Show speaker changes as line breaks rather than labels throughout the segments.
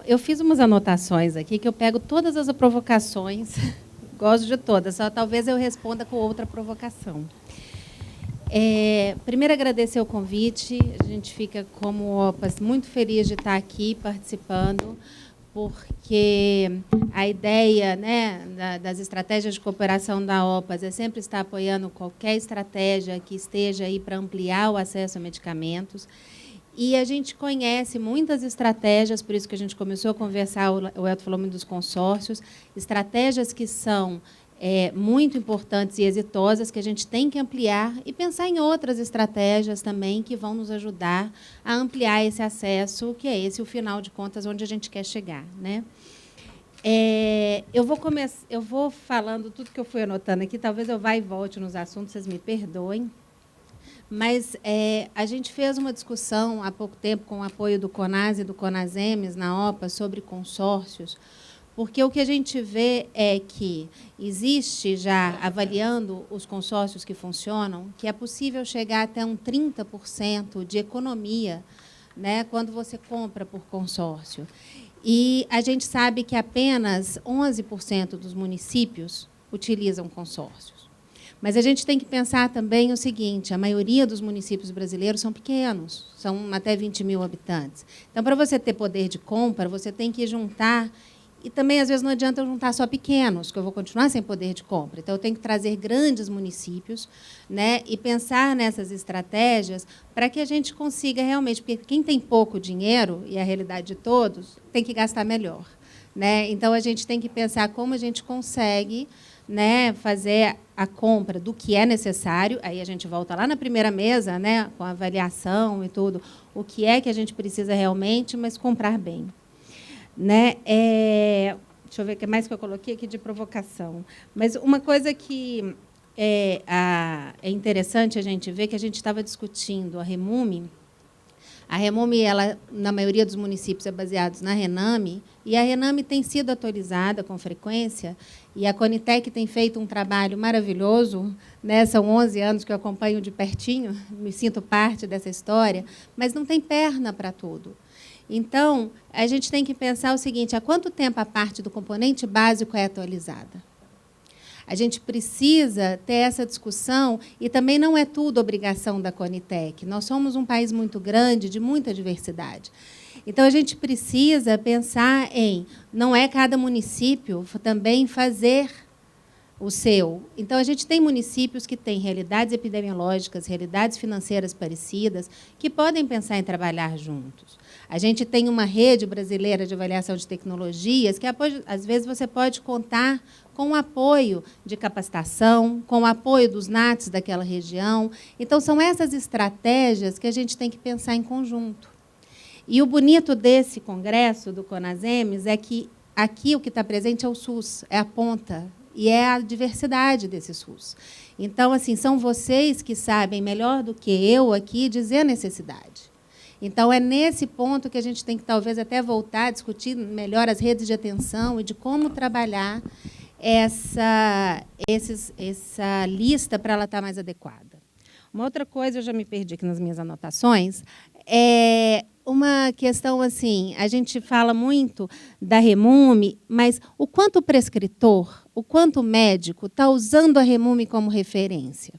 eu fiz umas anotações aqui que eu pego todas as provocações, gosto de todas, só talvez eu responda com outra provocação. Primeiro, agradecer o convite. A gente fica, como OPAS, muito feliz de estar aqui participando, porque a ideia, né, das estratégias de cooperação da OPAS é sempre estar apoiando qualquer estratégia que esteja aí para ampliar o acesso a medicamentos. E a gente conhece muitas estratégias, por isso que a gente começou a conversar, o Elton falou muito dos consórcios, estratégias que são muito importantes e exitosas, que a gente tem que ampliar e pensar em outras estratégias também que vão nos ajudar a ampliar esse acesso, que é esse o final de contas onde a gente quer chegar, né? Eu vou falando tudo que eu fui anotando aqui, talvez eu vá e volte nos assuntos, vocês me perdoem. Mas a gente fez uma discussão há pouco tempo com o apoio do CONAS e do CONASEMES na OPA sobre consórcios, porque o que a gente vê é que existe já, avaliando os consórcios que funcionam, que é possível chegar até um 30% de economia, né, quando você compra por consórcio. E a gente sabe que apenas 11% dos municípios utilizam consórcios. Mas a gente tem que pensar também o seguinte, a maioria dos municípios brasileiros são pequenos, são até 20 mil habitantes. Então, para você ter poder de compra, você tem que juntar. E também, às vezes, não adianta eu juntar só pequenos, que eu vou continuar sem poder de compra. Então, eu tenho que trazer grandes municípios, né, e pensar nessas estratégias para que a gente consiga realmente, porque quem tem pouco dinheiro, e a realidade de todos, tem que gastar melhor, né? Então, a gente tem que pensar como a gente consegue, né, fazer a compra do que é necessário. Aí a gente volta lá na primeira mesa, né, com a avaliação e tudo, o que é que a gente precisa realmente, mas comprar bem. Né? Deixa eu ver o que mais que eu coloquei aqui de provocação. Mas uma coisa que é interessante a gente ver, que a gente estava discutindo a Remume. A Remume, ela, na maioria dos municípios, é baseada na Rename, e a Rename tem sido atualizada com frequência, e a Conitec tem feito um trabalho maravilhoso, né? São 11 anos que eu acompanho de pertinho, me sinto parte dessa história, mas não tem perna para tudo. Então, a gente tem que pensar o seguinte, há quanto tempo a parte do componente básico é atualizada? A gente precisa ter essa discussão, e também não é tudo obrigação da Conitec. Nós somos um país muito grande, de muita diversidade. Então, a gente precisa pensar em, não é cada município também fazer o seu. Então, a gente tem municípios que têm realidades epidemiológicas, realidades financeiras parecidas, que podem pensar em trabalhar juntos. A gente tem uma rede brasileira de avaliação de tecnologias que, às vezes, você pode contar com o apoio de capacitação, com o apoio dos NATs daquela região. Então, são essas estratégias que a gente tem que pensar em conjunto. E o bonito desse congresso do CONASEMES é que aqui o que está presente é o SUS, é a ponta, e é a diversidade desse SUS. Então, assim, são vocês que sabem melhor do que eu aqui dizer a necessidade. Então, é nesse ponto que a gente tem que, talvez, até voltar a discutir melhor as redes de atenção e de como trabalhar essa lista para ela estar mais adequada. Uma outra coisa, eu já me perdi aqui nas minhas anotações, é uma questão assim, a gente fala muito da Remume, mas o quanto o prescritor, o quanto o médico está usando a Remume como referência?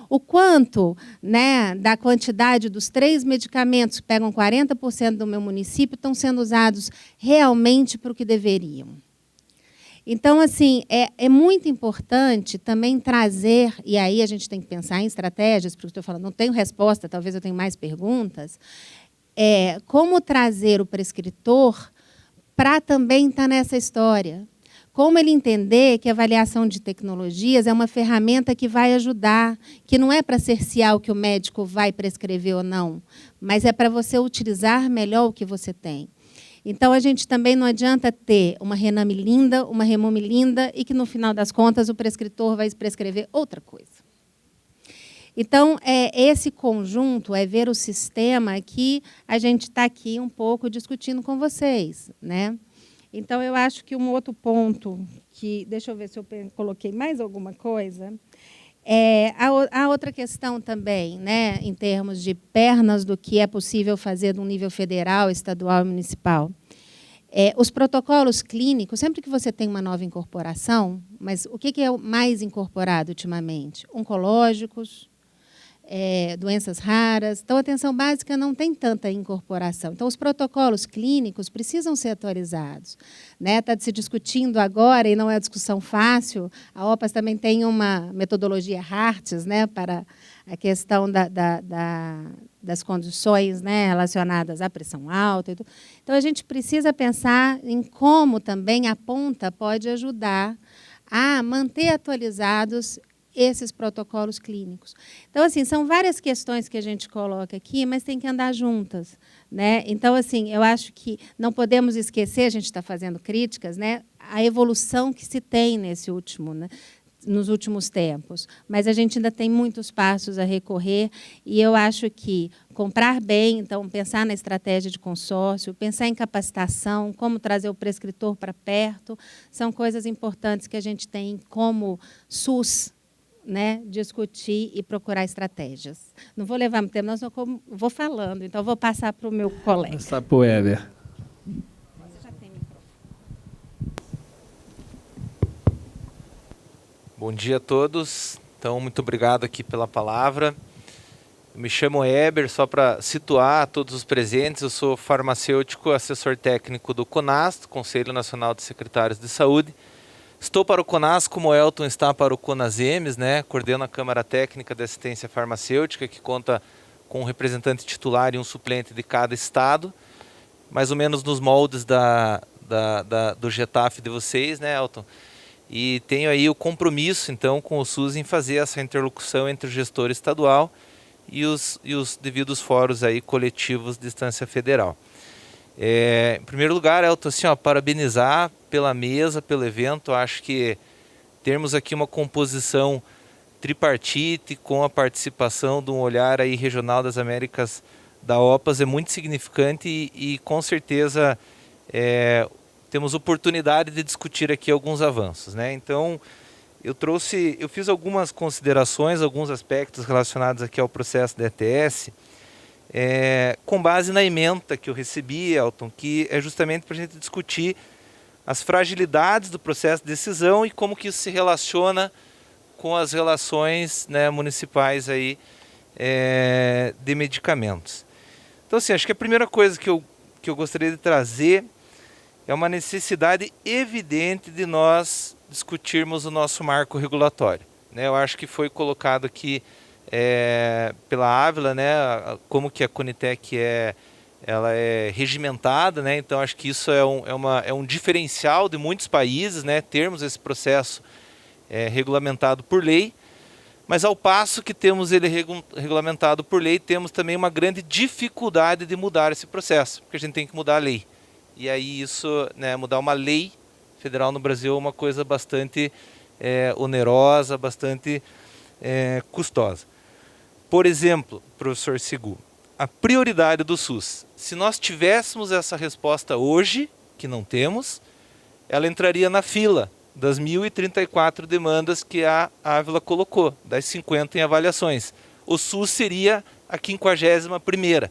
O quanto, né, da quantidade dos 3 medicamentos que pegam 40% do meu município estão sendo usados realmente para o que deveriam? Então, assim, é muito importante também trazer, e aí a gente tem que pensar em estratégias, porque eu estou falando, não tenho resposta, talvez eu tenha mais perguntas, como trazer o prescritor para também estar nessa história. Como ele entender que a avaliação de tecnologias é uma ferramenta que vai ajudar, que não é para cercear o que o médico vai prescrever ou não, mas é para você utilizar melhor o que você tem. Então, a gente também não adianta ter uma Rename linda, uma Remume linda, e que, no final das contas, o prescritor vai prescrever outra coisa. Então, esse conjunto é ver o sistema que a gente está aqui um pouco discutindo com vocês, né? Então, eu acho que um outro ponto que... Deixa eu ver se eu coloquei mais alguma coisa. A outra questão também, né, em termos de pernas do que é possível fazer no nível federal, estadual e municipal, Os protocolos clínicos, sempre que você tem uma nova incorporação, mas o que é o mais incorporado ultimamente? Oncológicos, doenças raras. Então, a atenção básica não tem tanta incorporação. Então, os protocolos clínicos precisam ser atualizados. Está se discutindo agora, e não é uma discussão fácil, a OPAS também tem uma metodologia HARTS, para a questão das condições, relacionadas à pressão alta. Então, a gente precisa pensar em como também a ponta pode ajudar a manter atualizados esses protocolos clínicos. Então, assim, são várias questões que a gente coloca aqui, mas tem que andar juntas. Então, assim, eu acho que não podemos esquecer, a gente está fazendo críticas, a evolução que se tem nos últimos tempos. Mas a gente ainda tem muitos passos a recorrer, e eu acho que comprar bem, então, pensar na estratégia de consórcio, pensar em capacitação, como trazer o prescritor para perto, são coisas importantes que a gente tem como SUS, discutir e procurar estratégias. Não vou levar muito tempo, nós vou falando, então vou passar para o meu colega.
Passar para o Weber.
Você já tem microfone.
Bom dia a todos. Então, muito obrigado aqui pela palavra. Eu me chamo Weber, só para situar todos os presentes, eu sou farmacêutico, assessor técnico do CONAS, Conselho Nacional de Secretários de Saúde. Estou para o CONAS como o Elton está para o CONASEMES, coordeno a Câmara Técnica de Assistência Farmacêutica, que conta com um representante titular e um suplente de cada estado, mais ou menos nos moldes do GETAF de vocês, Elton? E tenho aí o compromisso, então, com o SUS em fazer essa interlocução entre o gestor estadual e os devidos fóruns aí coletivos de instância federal. Em primeiro lugar, Elton, assim, parabenizar pela mesa, pelo evento. Acho que termos aqui uma composição tripartite com a participação de um olhar aí regional das Américas da OPAS é muito significante e com certeza temos oportunidade de discutir aqui alguns avanços, Então, eu fiz algumas considerações, alguns aspectos relacionados aqui ao processo da ETS, com base na ementa que eu recebi, Elton, que é justamente para a gente discutir as fragilidades do processo de decisão e como que isso se relaciona com as relações municipais aí, de medicamentos. Então, assim, acho que a primeira coisa que eu gostaria de trazer é uma necessidade evidente de nós discutirmos o nosso marco regulatório. Eu acho que foi colocado aqui pela Ávila, como que a Conitec ela é regimentada, então acho que isso é um diferencial de muitos países, termos esse processo regulamentado por lei, mas ao passo que temos ele regulamentado por lei, temos também uma grande dificuldade de mudar esse processo, porque a gente tem que mudar a lei. E aí isso, mudar uma lei federal no Brasil é uma coisa bastante onerosa, bastante custosa. Por exemplo, professor Sigu, a prioridade do SUS. Se nós tivéssemos essa resposta hoje, que não temos, ela entraria na fila das 1.034 demandas que a Ávila colocou, das 50 em avaliações. O SUS seria a 51ª,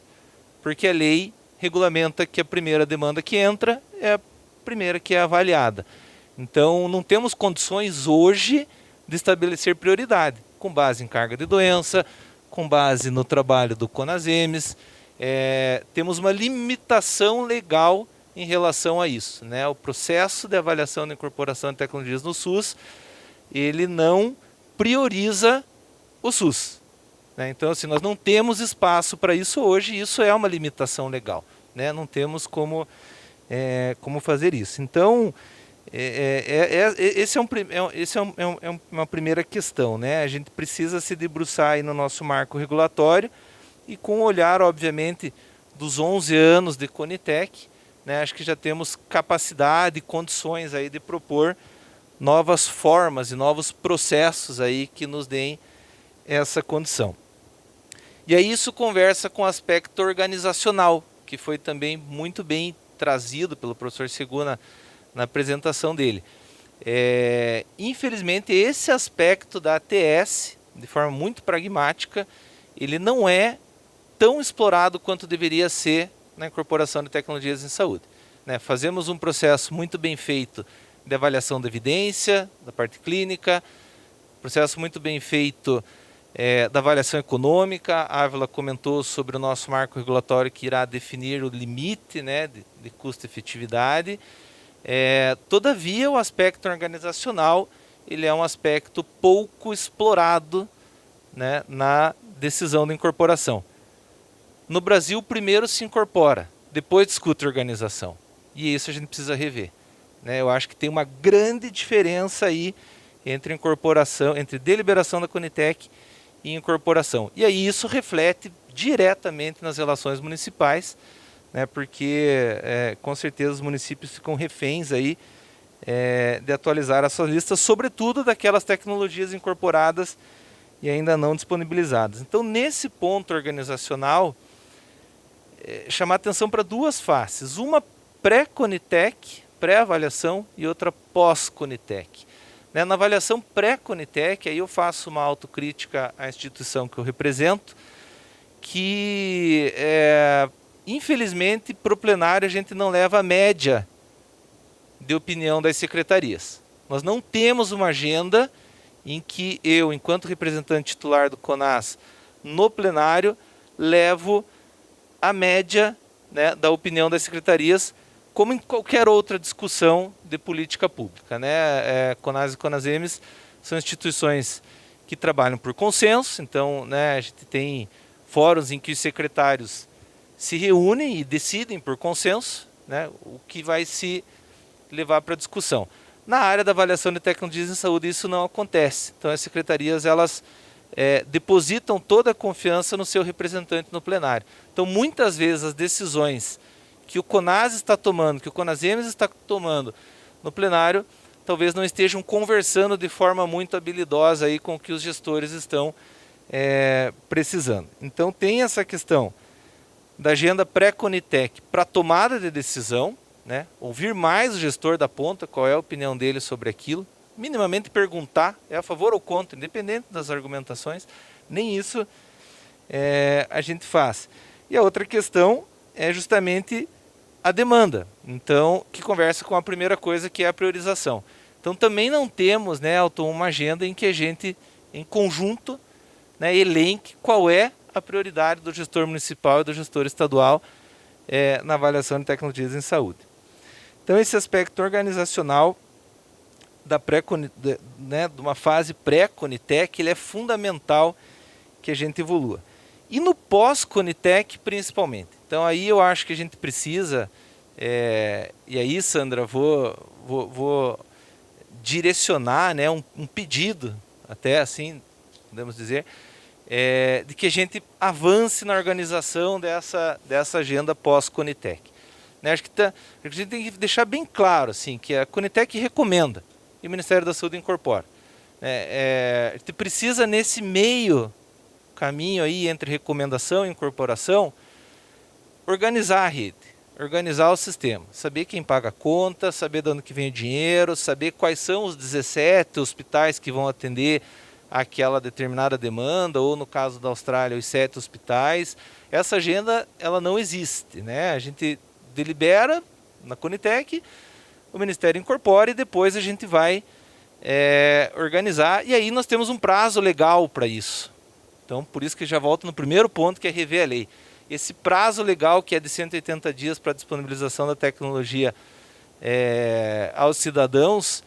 porque a lei regulamenta que a primeira demanda que entra é a primeira que é avaliada. Então, não temos condições hoje de estabelecer prioridade, com base em carga de doença, com base no trabalho do CONASEMES, temos uma limitação legal em relação a isso. O processo de avaliação da incorporação de tecnologias no SUS, ele não prioriza o SUS. Então, assim, nós não temos espaço para isso hoje, e isso é uma limitação legal. Não temos como fazer isso. Então, esse é uma primeira questão. A gente precisa se debruçar aí no nosso marco regulatório e com o olhar, obviamente, dos 11 anos de Conitec, acho que já temos capacidade e condições aí de propor novas formas e novos processos aí que nos deem essa condição. E aí isso conversa com o aspecto organizacional, que foi também muito bem trazido pelo professor Seguna na apresentação dele. Infelizmente, esse aspecto da ATS, de forma muito pragmática, ele não é tão explorado quanto deveria ser na incorporação de tecnologias em saúde. né? Fazemos um processo muito bem feito de avaliação da evidência, da parte clínica, processo muito bem feito da avaliação econômica. A Ávila comentou sobre o nosso marco regulatório que irá definir o limite, né, de custo-efetividade. Todavia, o aspecto organizacional ele é um aspecto pouco explorado, né, na decisão da incorporação. No Brasil, primeiro se incorpora, depois discute a organização. E isso a gente precisa rever, né? Eu acho que tem uma grande diferença aí entre incorporação, entre deliberação da Conitec e incorporação. E aí isso reflete diretamente nas relações municipais, né? Porque com certeza os municípios ficam reféns aí de atualizar as suas listas, sobretudo daquelas tecnologias incorporadas e ainda não disponibilizadas. Então, nesse ponto organizacional, chamar atenção para duas faces. Uma pré-Conitec, pré-avaliação, e outra pós-Conitec. Na avaliação pré-Conitec, aí eu faço uma autocrítica à instituição que eu represento, que, infelizmente, para o plenário a gente não leva a média de opinião das secretarias. Nós não temos uma agenda em que eu, enquanto representante titular do CONAS, no plenário, levo a média, né, da opinião das secretarias, como em qualquer outra discussão de política pública, né? CONAS e CONASEMES são instituições que trabalham por consenso, então, né, a gente tem fóruns em que os secretários se reúnem e decidem por consenso, né, o que vai se levar para discussão. Na área da avaliação de tecnologias em saúde isso não acontece. Então as secretarias elas depositam toda a confiança no seu representante no plenário. Então muitas vezes as decisões que o CONAS está tomando, que o CONASEMES está tomando no plenário, talvez não estejam conversando de forma muito habilidosa aí com o que os gestores estão precisando. Então tem essa questão da agenda pré-Conitec para tomada de decisão, né? Ouvir mais o gestor da ponta, qual é a opinião dele sobre aquilo, minimamente perguntar, é a favor ou contra, independente das argumentações, nem isso a gente faz. E a outra questão é justamente a demanda, então, que conversa com a primeira coisa, que é a priorização. Então também não temos, né, Elton, uma agenda em que a gente, em conjunto, né, elenque qual é a prioridade do gestor municipal e do gestor estadual na avaliação de tecnologias em saúde. Então esse aspecto organizacional de uma fase pré-Conitec, ele é fundamental que a gente evolua. E no pós-Conitec, principalmente. Então aí eu acho que a gente precisa, e aí, Sandra, vou direcionar, né, um pedido, até assim, podemos dizer, de que a gente avance na organização dessa agenda pós-Conitec. Né, acho que a gente tem que deixar bem claro assim, que a Conitec recomenda e o Ministério da Saúde incorpora. A gente precisa, nesse meio caminho aí entre recomendação e incorporação, organizar a rede, organizar o sistema, saber quem paga a conta, saber de onde que vem o dinheiro, saber quais são os 17 hospitais que vão atender aquela determinada demanda, ou no caso da Austrália, os 7 hospitais. Essa agenda ela não existe, né? A gente delibera na Conitec, o Ministério incorpora e depois a gente vai organizar. E aí nós temos um prazo legal para isso. Então, por isso que já volto no primeiro ponto, que é rever a lei. Esse prazo legal, que é de 180 dias para a disponibilização da tecnologia aos cidadãos,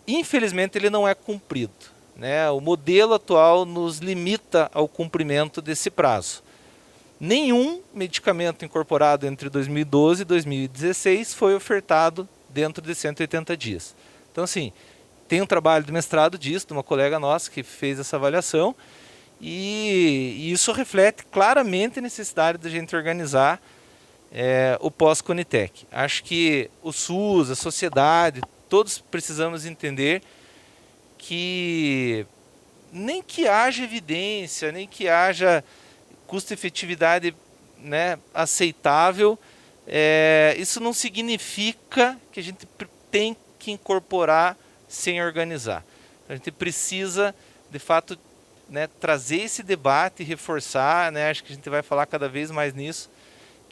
infelizmente ele não é cumprido, né? O modelo atual nos limita ao cumprimento desse prazo. Nenhum medicamento incorporado entre 2012 e 2016 foi ofertado dentro de 180 dias. Então, assim, tem um trabalho de mestrado disso, de uma colega nossa que fez essa avaliação, e isso reflete claramente a necessidade da gente organizar o pós-Conitec. Acho que o SUS, a sociedade, todos precisamos entender que nem que haja evidência, nem que haja custo-efetividade, né, aceitável, isso não significa que a gente tem que incorporar sem organizar. A gente precisa, de fato, né, trazer esse debate e reforçar, né, acho que a gente vai falar cada vez mais nisso,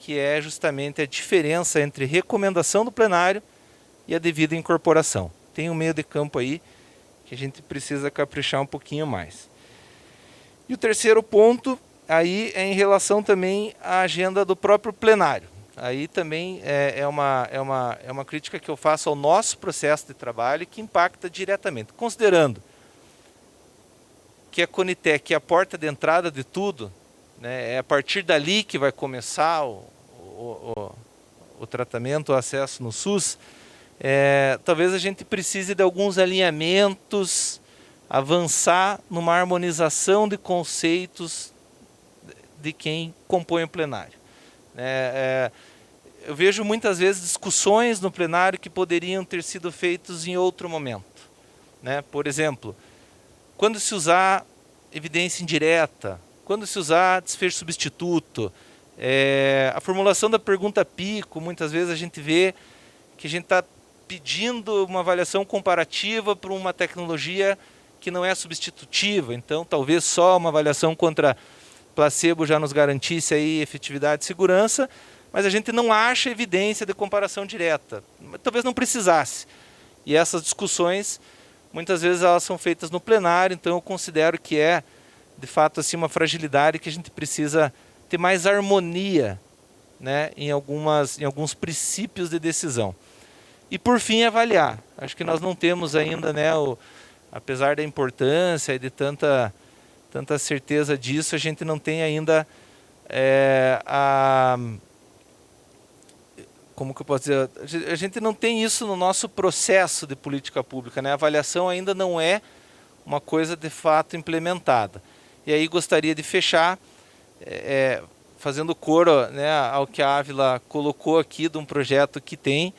que é justamente a diferença entre recomendação do plenário e a devida incorporação. Tem um meio de campo aí que a gente precisa caprichar um pouquinho mais. E o terceiro ponto aí é em relação também à agenda do próprio plenário. Aí também é uma crítica que eu faço ao nosso processo de trabalho que impacta diretamente. Considerando que a Conitec é a porta de entrada de tudo, né, é a partir dali que vai começar o tratamento, o acesso no SUS, talvez a gente precise de alguns alinhamentos, avançar numa harmonização de conceitos de quem compõe o plenário. Eu vejo muitas vezes discussões no plenário que poderiam ter sido feitas em outro momento. Por exemplo, quando se usar evidência indireta, quando se usar desfecho substituto, a formulação da pergunta pico, muitas vezes a gente vê que a gente está pedindo uma avaliação comparativa para uma tecnologia que não é substitutiva, então talvez só uma avaliação contra placebo já nos garantisse aí efetividade e segurança, mas a gente não acha evidência de comparação direta, talvez não precisasse. E essas discussões, muitas vezes elas são feitas no plenário, então eu considero que é, de fato, assim, uma fragilidade que a gente precisa ter mais harmonia, né, em alguns princípios de decisão. E, por fim, avaliar. Acho que nós não temos ainda, né, apesar da importância e de tanta certeza disso, a gente não tem ainda como que eu posso dizer? A gente não tem isso no nosso processo de política pública, né? A avaliação ainda não é uma coisa de fato implementada. E aí gostaria de fechar fazendo coro, né, ao que a Ávila colocou aqui de um projeto que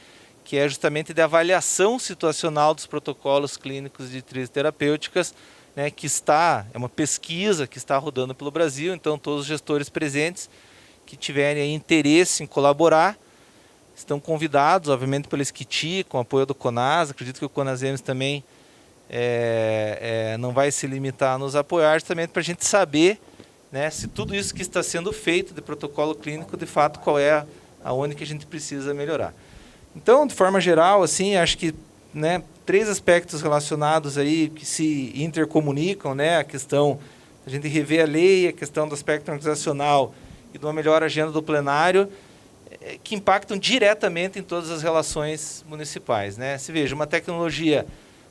é justamente de avaliação situacional dos protocolos clínicos de diretrizes terapêuticas, né, é uma pesquisa que está rodando pelo Brasil, então todos os gestores presentes que tiverem aí interesse em colaborar estão convidados, obviamente pelo SCTI, com o apoio do CONAS. Acredito que o CONASEMES também não vai se limitar a nos apoiar, justamente para a gente saber, né, se tudo isso que está sendo feito de protocolo clínico, de fato, qual é aonde que a gente precisa melhorar. Então, de forma geral, assim, acho que, né, 3 aspectos relacionados aí que se intercomunicam, né, a questão da gente rever a lei, a questão do aspecto organizacional e de uma melhor agenda do plenário, que impactam diretamente em todas as relações municipais, né? Se veja, uma tecnologia,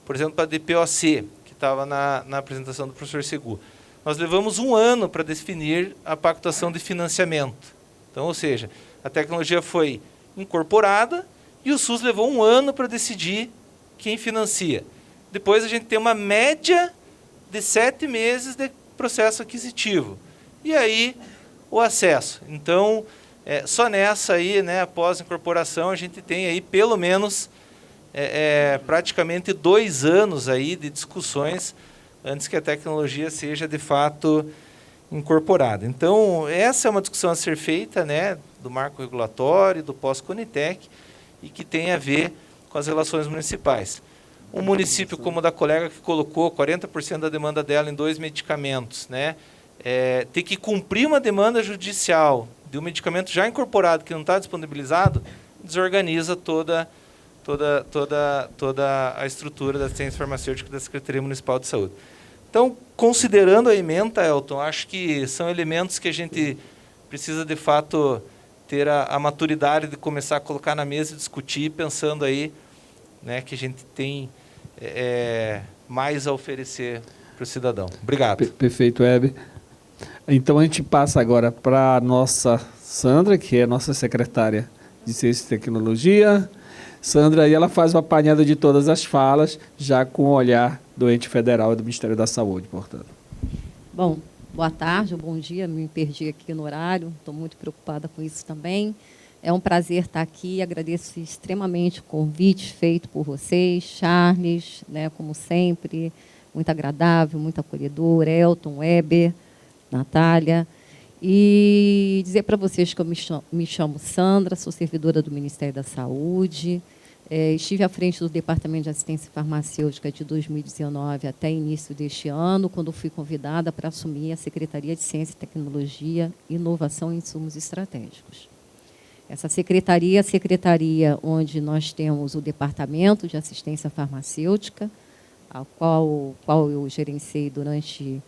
por exemplo, para a DPOC, que estava na apresentação do professor Segu, nós levamos 1 ano para definir a pactuação de financiamento. Então, ou seja, a tecnologia foi incorporada e o SUS levou 1 ano para decidir quem financia. Depois a gente tem uma média de 7 meses de processo aquisitivo. E aí, o acesso. Então, só nessa aí, né, após a incorporação, a gente tem aí pelo menos praticamente 2 anos aí de discussões antes que a tecnologia seja de fato incorporada. Então, essa é uma discussão a ser feita, né, do marco regulatório, do pós-Conitec, e que tem a ver com as relações municipais. Um município como o da colega que colocou 40% da demanda dela em 2 medicamentos, né, ter que cumprir uma demanda judicial de um medicamento já incorporado que não está disponibilizado, desorganiza toda a estrutura da assistência farmacêutica da Secretaria Municipal de Saúde. Então, considerando a ementa, Elton, acho que são elementos que a gente precisa, de fato, ter a maturidade de começar a colocar na mesa e discutir, pensando aí, né, que a gente tem mais a oferecer para o cidadão. Obrigado.
Perfeito, Heber. Então, a gente passa agora para a nossa Sandra, que é a nossa secretária de Ciência e Tecnologia. Sandra, aí ela faz o apanhado de todas as falas, já com o olhar do ente federal e do Ministério da Saúde, portanto.
Bom, boa tarde ou bom dia, me perdi aqui no horário, estou muito preocupada com isso também. É um prazer estar aqui, agradeço extremamente o convite feito por vocês, Charles, né, como sempre, muito agradável, muito acolhedor, Elton, Weber, Natália. E dizer para vocês que eu me chamo Sandra, sou servidora do Ministério da Saúde, estive à frente do Departamento de Assistência Farmacêutica de 2019 até início deste ano, quando fui convidada para assumir a Secretaria de Ciência e Tecnologia, Inovação e Insumos Estratégicos. Essa secretaria é a secretaria onde nós temos o Departamento de Assistência Farmacêutica, a qual eu gerenciei durante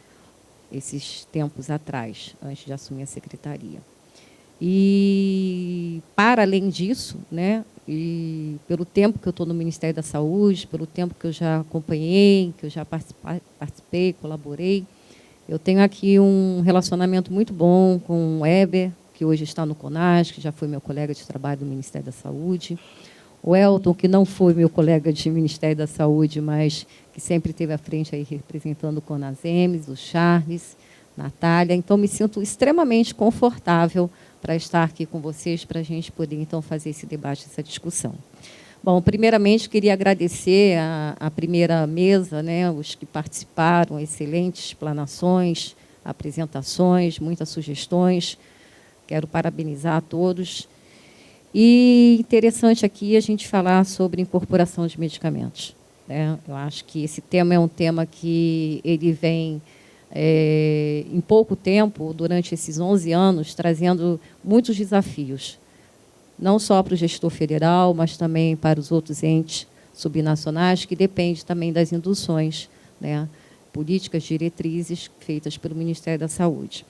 esses tempos atrás, antes de assumir a secretaria. E, para além disso, né, e pelo tempo que eu estou no Ministério da Saúde, pelo tempo que eu já acompanhei, que eu já participei, colaborei, eu tenho aqui um relacionamento muito bom com o Weber, que hoje está no CONAS, que já foi meu colega de trabalho do Ministério da Saúde. O Elton, que não foi meu colega de Ministério da Saúde, mas que sempre esteve à frente aí representando o CONASEMES, o Charles, Natália. Então, me sinto extremamente confortável para estar aqui com vocês, para a gente poder, então, fazer esse debate, essa discussão. Bom, primeiramente, queria agradecer a primeira mesa, né, os que participaram, excelentes explanações, apresentações, muitas sugestões. Quero parabenizar a todos. E interessante aqui a gente falar sobre incorporação de medicamentos, né? Eu acho que esse tema é um tema que ele vem, em pouco tempo, durante esses 11 anos, trazendo muitos desafios, não só para o gestor federal, mas também para os outros entes subnacionais, que depende também das induções, né? Políticas, diretrizes feitas pelo Ministério da Saúde.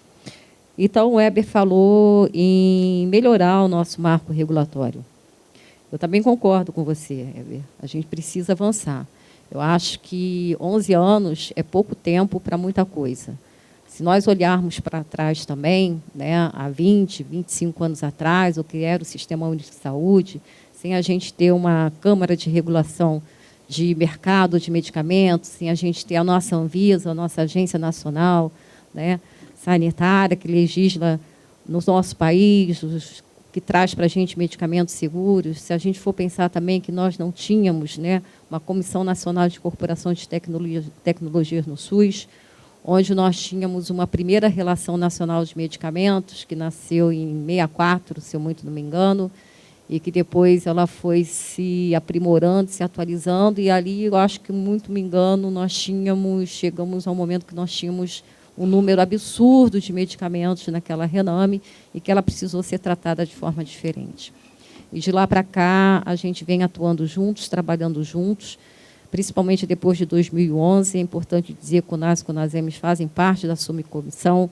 Então, o Weber falou em melhorar o nosso marco regulatório. Eu também concordo com você, Weber. A gente precisa avançar. Eu acho que 11 anos é pouco tempo para muita coisa. Se nós olharmos para trás também, né, há 20, 25 anos atrás, o que era o Sistema Único de Saúde, sem a gente ter uma Câmara de Regulação de Mercado de Medicamentos, sem a gente ter a nossa Anvisa, a nossa Agência Nacional, né, sanitária, que legisla no nosso país, que traz para a gente medicamentos seguros. Se a gente for pensar também que nós não tínhamos, né, uma Comissão Nacional de Incorporação de Tecnologias no SUS, onde nós tínhamos uma primeira relação nacional de medicamentos, que nasceu em 64, se eu muito não me engano, e que depois ela foi se aprimorando, se atualizando, e ali, eu acho que, muito me engano, chegamos ao momento que nós tínhamos um número absurdo de medicamentos naquela Rename e que ela precisou ser tratada de forma diferente. E de lá para cá, a gente vem atuando juntos, trabalhando juntos, principalmente depois de 2011. É importante dizer que o CONAS e o CONASEMES fazem parte da subcomissão,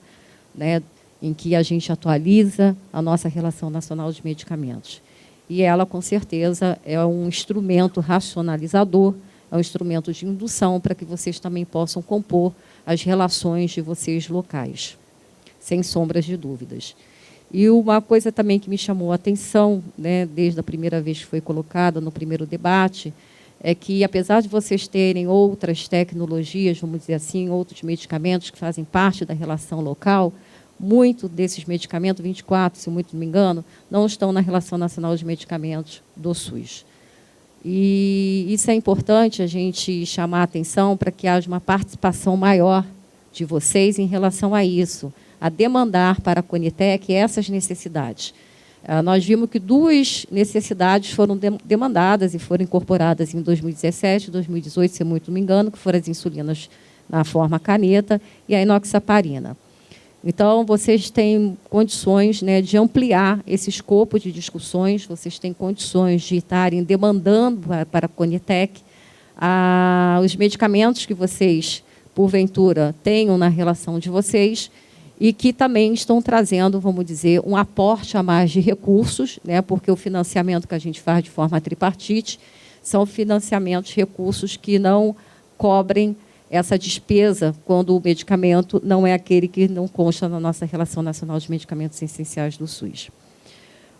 né, em que a gente atualiza a nossa Relação Nacional de Medicamentos. E ela, com certeza, é um instrumento racionalizador, é um instrumento de indução para que vocês também possam compor as relações de vocês locais, sem sombras de dúvidas. E uma coisa também que me chamou a atenção, né, desde a primeira vez que foi colocada no primeiro debate, é que, apesar de vocês terem outras tecnologias, vamos dizer assim, outros medicamentos que fazem parte da relação local, muito desses medicamentos, 24, se muito não me engano, não estão na Relação Nacional de Medicamentos do SUS. E isso é importante a gente chamar a atenção para que haja uma participação maior de vocês em relação a isso, a demandar para a Conitec essas necessidades. Nós vimos que 2 necessidades foram demandadas e foram incorporadas em 2017 e 2018, se muito não me engano, que foram as insulinas na forma caneta e a enoxaparina. Então, vocês têm condições, né, de ampliar esse escopo de discussões, vocês têm condições de estarem demandando para a Conitec os medicamentos que vocês, porventura, tenham na relação de vocês e que também estão trazendo, vamos dizer, um aporte a mais de recursos, né, porque o financiamento que a gente faz de forma tripartite são financiamentos, recursos que não cobrem essa despesa quando o medicamento não é aquele que não consta na nossa Relação Nacional de Medicamentos Essenciais do SUS.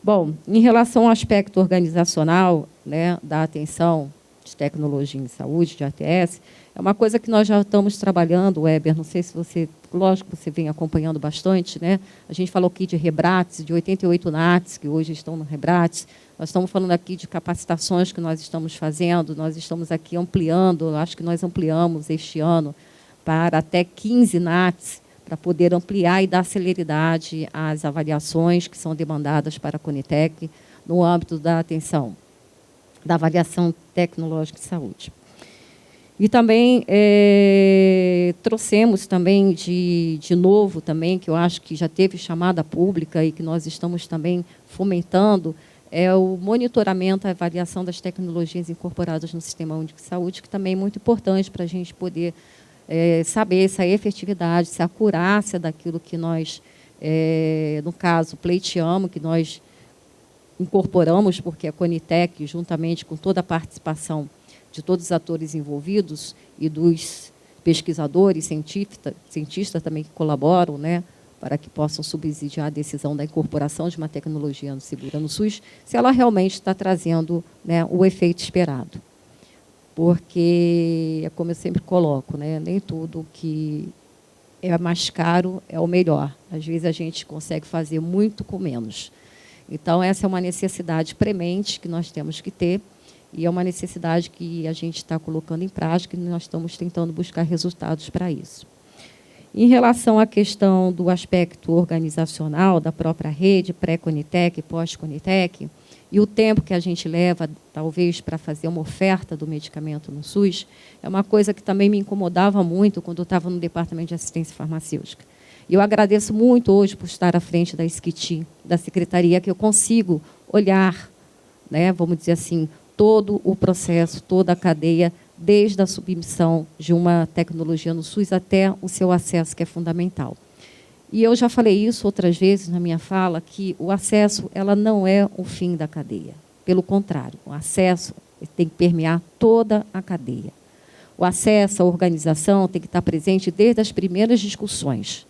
Bom, em relação ao aspecto organizacional, né, da atenção de tecnologia em saúde, de ATS, é uma coisa que nós já estamos trabalhando, Weber, não sei se você, lógico que você vem acompanhando bastante, né? A gente falou aqui de Rebrates, de 88 NATs, que hoje estão no Rebrates. Nós estamos falando aqui de capacitações que nós estamos fazendo, nós estamos aqui ampliando, acho que nós ampliamos este ano para até 15 NATs, para poder ampliar e dar celeridade às avaliações que são demandadas para a Conitec no âmbito da atenção, da avaliação tecnológica de saúde. E também trouxemos também de novo, também, que eu acho que já teve chamada pública e que nós estamos também fomentando, é o monitoramento, a avaliação das tecnologias incorporadas no Sistema Único de Saúde, que também é muito importante para a gente poder saber se a efetividade, se a acurácia daquilo que nós, no caso, pleiteamos, que nós incorporamos, porque a Conitec, juntamente com toda a participação de todos os atores envolvidos e dos pesquisadores, cientistas também que colaboram, né, para que possam subsidiar a decisão da incorporação de uma tecnologia segura no SUS, se ela realmente está trazendo, né, o efeito esperado. Porque, como eu sempre coloco, né, nem tudo que é mais caro é o melhor. Às vezes a gente consegue fazer muito com menos. Então, essa é uma necessidade premente que nós temos que ter, e é uma necessidade que a gente está colocando em prática e nós estamos tentando buscar resultados para isso. Em relação à questão do aspecto organizacional da própria rede, pré-Conitec, pós-Conitec, e o tempo que a gente leva, talvez, para fazer uma oferta do medicamento no SUS, é uma coisa que também me incomodava muito quando eu estava no Departamento de Assistência Farmacêutica. E eu agradeço muito hoje por estar à frente da SCTI, da Secretaria, que eu consigo olhar, né, vamos dizer assim, todo o processo, toda a cadeia, desde a submissão de uma tecnologia no SUS até o seu acesso, que é fundamental. E eu já falei isso outras vezes na minha fala, que o acesso ela não é o fim da cadeia. Pelo contrário, o acesso tem que permear toda a cadeia. O acesso à organização tem que estar presente desde as primeiras discussões,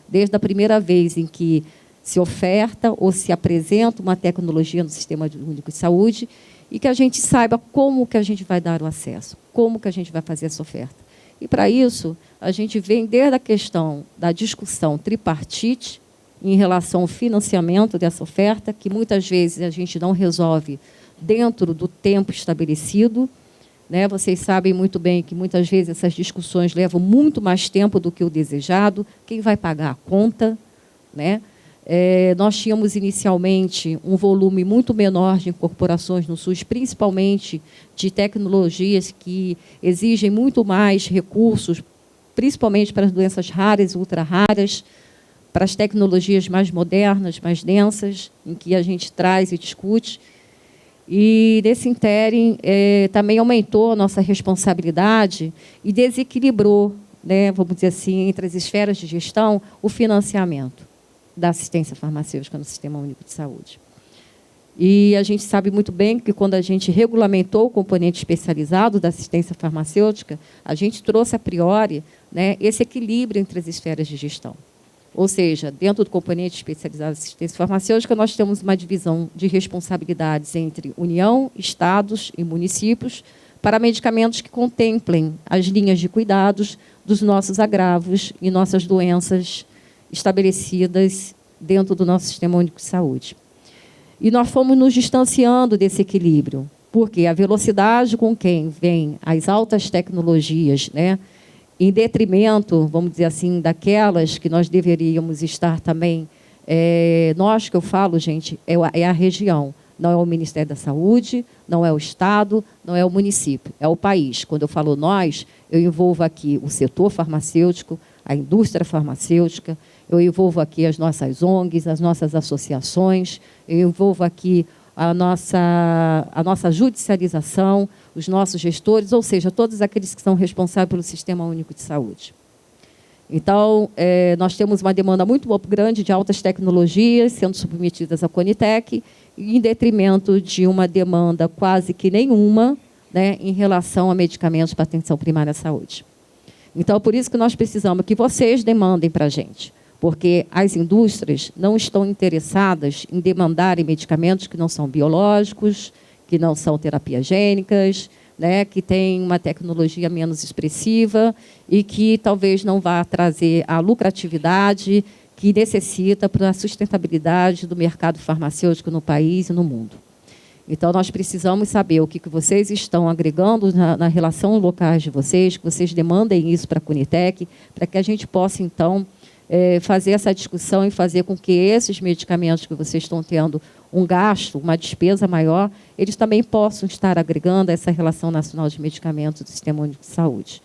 desde a primeira vez em que se oferta ou se apresenta uma tecnologia no Sistema Único de Saúde, e que a gente saiba como que a gente vai dar o acesso, como que a gente vai fazer essa oferta. E, para isso, a gente vem desde a questão da discussão tripartite em relação ao financiamento dessa oferta, que muitas vezes a gente não resolve dentro do tempo estabelecido, né? Vocês sabem muito bem que muitas vezes essas discussões levam muito mais tempo do que o desejado. Quem vai pagar a conta, né? Nós tínhamos inicialmente um volume muito menor de incorporações no SUS, principalmente de tecnologias que exigem muito mais recursos, principalmente para as doenças raras e ultra-raras, para as tecnologias mais modernas, mais densas, em que a gente traz e discute. E, nesse ínterim, também aumentou a nossa responsabilidade e desequilibrou, né, vamos dizer assim, entre as esferas de gestão, o financiamento da assistência farmacêutica no Sistema Único de Saúde. E a gente sabe muito bem que, quando a gente regulamentou o componente especializado da assistência farmacêutica, a gente trouxe, a priori, né, esse equilíbrio entre as esferas de gestão. Ou seja, dentro do componente especializado da assistência farmacêutica, nós temos uma divisão de responsabilidades entre União, Estados e municípios para medicamentos que contemplem as linhas de cuidados dos nossos agravos e nossas doenças estabelecidas dentro do nosso Sistema Único de Saúde. E nós fomos nos distanciando desse equilíbrio, porque a velocidade com quem vem as altas tecnologias, né, em detrimento, vamos dizer assim, daquelas que nós deveríamos estar também, nós que eu falo, gente, é a região, não é o Ministério da Saúde, não é o Estado, não é o município, é o país. Quando eu falo nós, eu envolvo aqui o setor farmacêutico, a indústria farmacêutica, eu envolvo aqui as nossas ONGs, as nossas associações, eu envolvo aqui a nossa judicialização, os nossos gestores, ou seja, todos aqueles que são responsáveis pelo Sistema Único de Saúde. Então, nós temos uma demanda muito grande de altas tecnologias sendo submetidas à Conitec, em detrimento de uma demanda quase que nenhuma, né, em relação a medicamentos para atenção primária à saúde. Então, por isso que nós precisamos que vocês demandem para a gente, porque as indústrias não estão interessadas em demandarem medicamentos que não são biológicos, que não são terapias gênicas, né, que têm uma tecnologia menos expressiva e que talvez não vá trazer a lucratividade que necessita para a sustentabilidade do mercado farmacêutico no país e no mundo. Então, nós precisamos saber o que vocês estão agregando na relação locais de vocês, que vocês demandem isso para a Conitec, para que a gente possa, então, fazer essa discussão e fazer com que esses medicamentos que vocês estão tendo um gasto, uma despesa maior, eles também possam estar agregando essa relação nacional de medicamentos do Sistema Único de Saúde.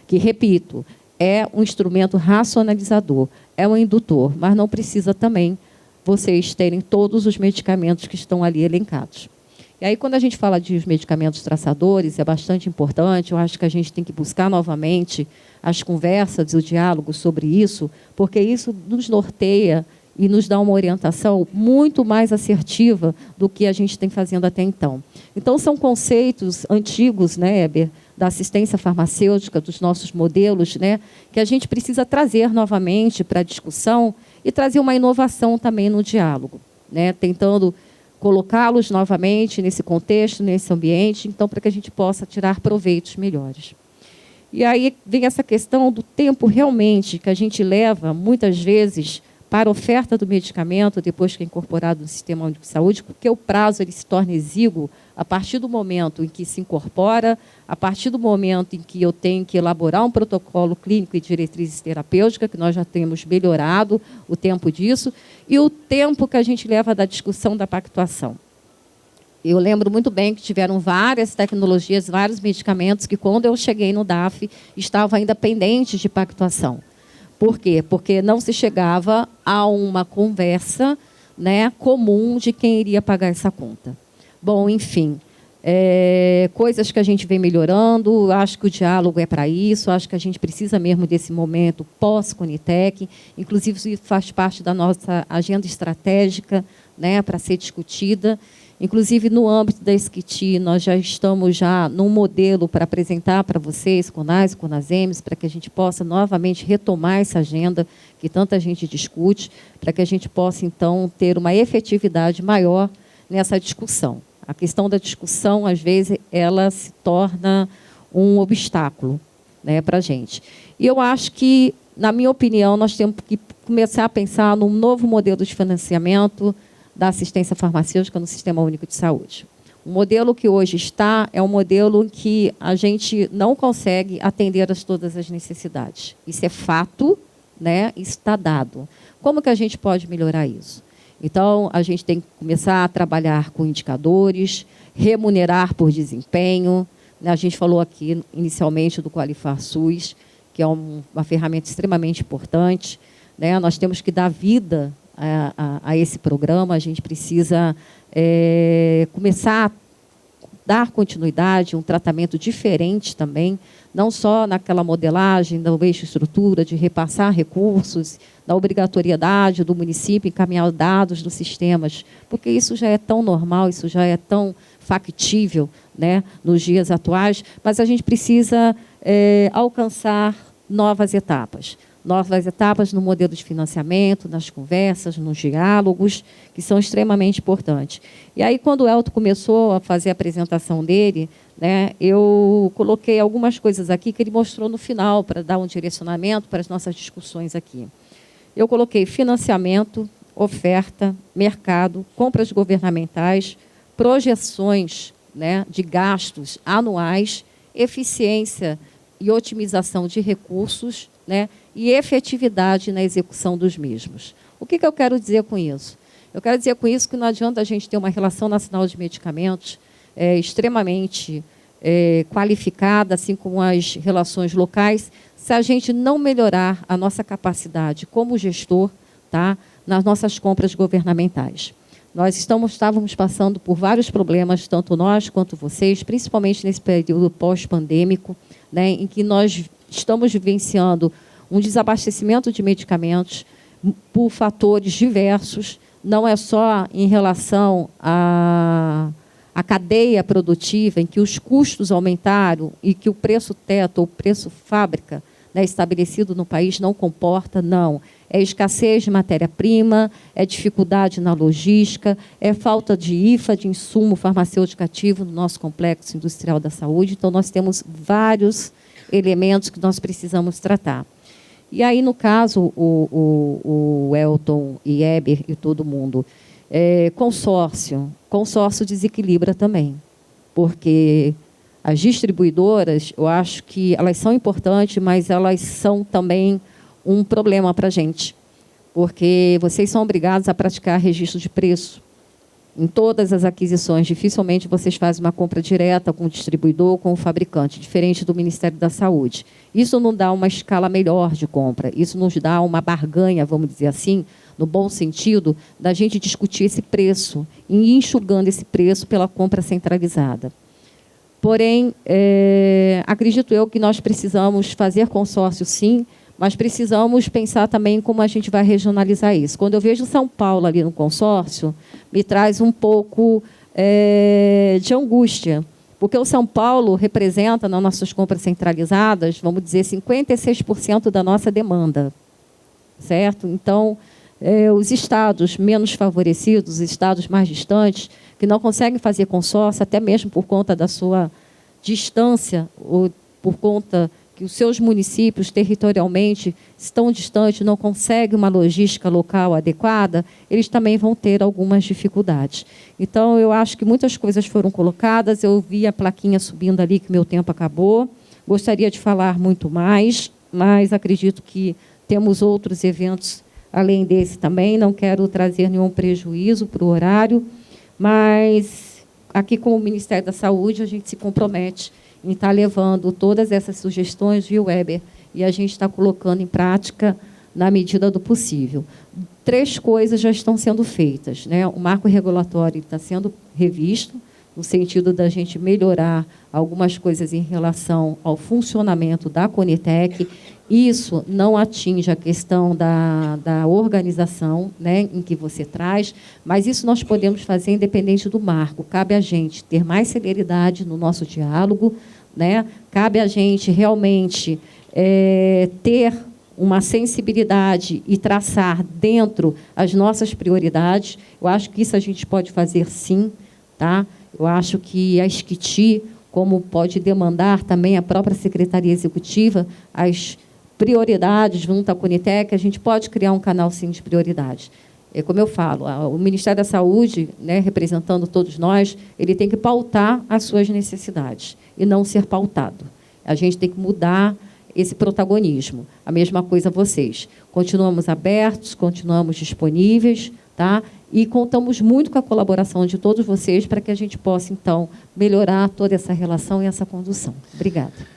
Que, repito, é um instrumento racionalizador, é um indutor, mas não precisa também vocês terem todos os medicamentos que estão ali elencados. E aí, quando a gente fala de os medicamentos traçadores, é bastante importante, eu acho que a gente tem que buscar novamente as conversas e o diálogo sobre isso, porque isso nos norteia e nos dá uma orientação muito mais assertiva do que a gente tem fazendo até então. Então, são conceitos antigos, né, Heber, da assistência farmacêutica, dos nossos modelos, né, que a gente precisa trazer novamente para a discussão e trazer uma inovação também no diálogo, né, tentando colocá-los novamente nesse contexto, nesse ambiente, então, para que a gente possa tirar proveitos melhores. E aí vem essa questão do tempo realmente que a gente leva, muitas vezes, para a oferta do medicamento, depois que é incorporado no Sistema Único de Saúde, porque o prazo ele se torna exíguo a partir do momento em que se incorpora, a partir do momento em que eu tenho que elaborar um protocolo clínico e diretrizes terapêuticas, que nós já temos melhorado o tempo disso, e o tempo que a gente leva da discussão da pactuação. Eu lembro muito bem que tiveram várias tecnologias, vários medicamentos que, quando eu cheguei no DAF, estavam ainda pendentes de pactuação. Por quê? Porque não se chegava a uma conversa, né, comum de quem iria pagar essa conta. Bom, enfim, coisas que a gente vem melhorando, acho que o diálogo é para isso, acho que a gente precisa mesmo desse momento pós-Conitec, inclusive isso faz parte da nossa agenda estratégica, né, para ser discutida. Inclusive, no âmbito da SCIT, nós já estamos num modelo para apresentar para vocês, CONAS e CONASEMES, para que a gente possa novamente retomar essa agenda que tanta gente discute, para que a gente possa, então, ter uma efetividade maior nessa discussão. A questão da discussão, às vezes, ela se torna um obstáculo, né, para a gente. E eu acho que, na minha opinião, nós temos que começar a pensar num novo modelo de financiamento da assistência farmacêutica no Sistema Único de Saúde. O modelo que hoje está é um modelo em que a gente não consegue atender a todas as necessidades. Isso é fato, né? Isso está dado. Como que a gente pode melhorar isso? Então, a gente tem que começar a trabalhar com indicadores, remunerar por desempenho. Né? A gente falou aqui, inicialmente, do Qualifar SUS, que é uma ferramenta extremamente importante. Né? Nós temos que dar vida a esse programa, a gente precisa começar a dar continuidade, um tratamento diferente também, não só naquela modelagem do eixo estrutura, de repassar recursos, da obrigatoriedade do município encaminhar dados dos sistemas, porque isso já é tão normal, isso já é tão factível, né, nos dias atuais, mas a gente precisa alcançar novas etapas no modelo de financiamento, nas conversas, nos diálogos, que são extremamente importantes. E aí, quando o Elton começou a fazer a apresentação dele, né, eu coloquei algumas coisas aqui que ele mostrou no final, para dar um direcionamento para as nossas discussões aqui. Eu coloquei financiamento, oferta, mercado, compras governamentais, projeções, né, de gastos anuais, eficiência e otimização de recursos, né, e efetividade na execução dos mesmos. O que eu quero dizer com isso? Eu quero dizer com isso que não adianta a gente ter uma relação nacional de medicamentos extremamente qualificada, assim como as relações locais, se a gente não melhorar a nossa capacidade como gestor, tá, nas nossas compras governamentais. Nós estávamos passando por vários problemas, tanto nós quanto vocês, principalmente nesse período pós-pandêmico, né, em que nós estamos vivenciando um desabastecimento de medicamentos por fatores diversos, não é só em relação à cadeia produtiva, em que os custos aumentaram e que o preço teto, ou o preço fábrica, né, estabelecido no país não comporta, não. É escassez de matéria-prima, é dificuldade na logística, é falta de IFA, de insumo farmacêutico ativo no nosso complexo industrial da saúde. Então, nós temos vários elementos que nós precisamos tratar. E aí, no caso, o Elton e Heber e todo mundo, consórcio desequilibra também, porque as distribuidoras, eu acho que elas são importantes, mas elas são também um problema para a gente, porque vocês são obrigados a praticar registro de preço. Em todas as aquisições, dificilmente vocês fazem uma compra direta com o distribuidor ou com o fabricante, diferente do Ministério da Saúde. Isso não dá uma escala melhor de compra, isso nos dá uma barganha, vamos dizer assim, no bom sentido, da gente discutir esse preço e ir enxugando esse preço pela compra centralizada. Porém, acredito eu que nós precisamos fazer consórcio, sim, mas precisamos pensar também como a gente vai regionalizar isso. Quando eu vejo São Paulo ali no consórcio, me traz um pouco de angústia, porque o São Paulo representa, nas nossas compras centralizadas, vamos dizer, 56% da nossa demanda, certo? Então, os estados menos favorecidos, os estados mais distantes, que não conseguem fazer consórcio, até mesmo por conta da sua distância, ou por conta que os seus municípios territorialmente estão distantes, não conseguem uma logística local adequada, eles também vão ter algumas dificuldades. Então, eu acho que muitas coisas foram colocadas, eu vi a plaquinha subindo ali, que meu tempo acabou, gostaria de falar muito mais, mas acredito que temos outros eventos além desse também, não quero trazer nenhum prejuízo para o horário, mas aqui com o Ministério da Saúde a gente se compromete em estar levando todas essas sugestões, viu, Weber? E a gente está colocando em prática na medida do possível. 3 coisas já estão sendo feitas, né? O marco regulatório está sendo revisto, no sentido da gente melhorar algumas coisas em relação ao funcionamento da Conitec. Isso não atinge a questão da organização, né, em que você traz, mas isso nós podemos fazer independente do marco. Cabe a gente ter mais celeridade no nosso diálogo, né? Cabe a gente realmente ter uma sensibilidade e traçar dentro as nossas prioridades. Eu acho que isso a gente pode fazer, sim, tá? Eu acho que a SCTI, como pode demandar também a própria Secretaria Executiva, as prioridades junto à Conitec, a gente pode criar um canal, sim, de prioridades. Como eu falo, o Ministério da Saúde, né, representando todos nós, ele tem que pautar as suas necessidades e não ser pautado. A gente tem que mudar esse protagonismo. A mesma coisa vocês. Continuamos abertos, continuamos disponíveis, tá? E contamos muito com a colaboração de todos vocês para que a gente possa, então, melhorar toda essa relação e essa condução. Obrigada.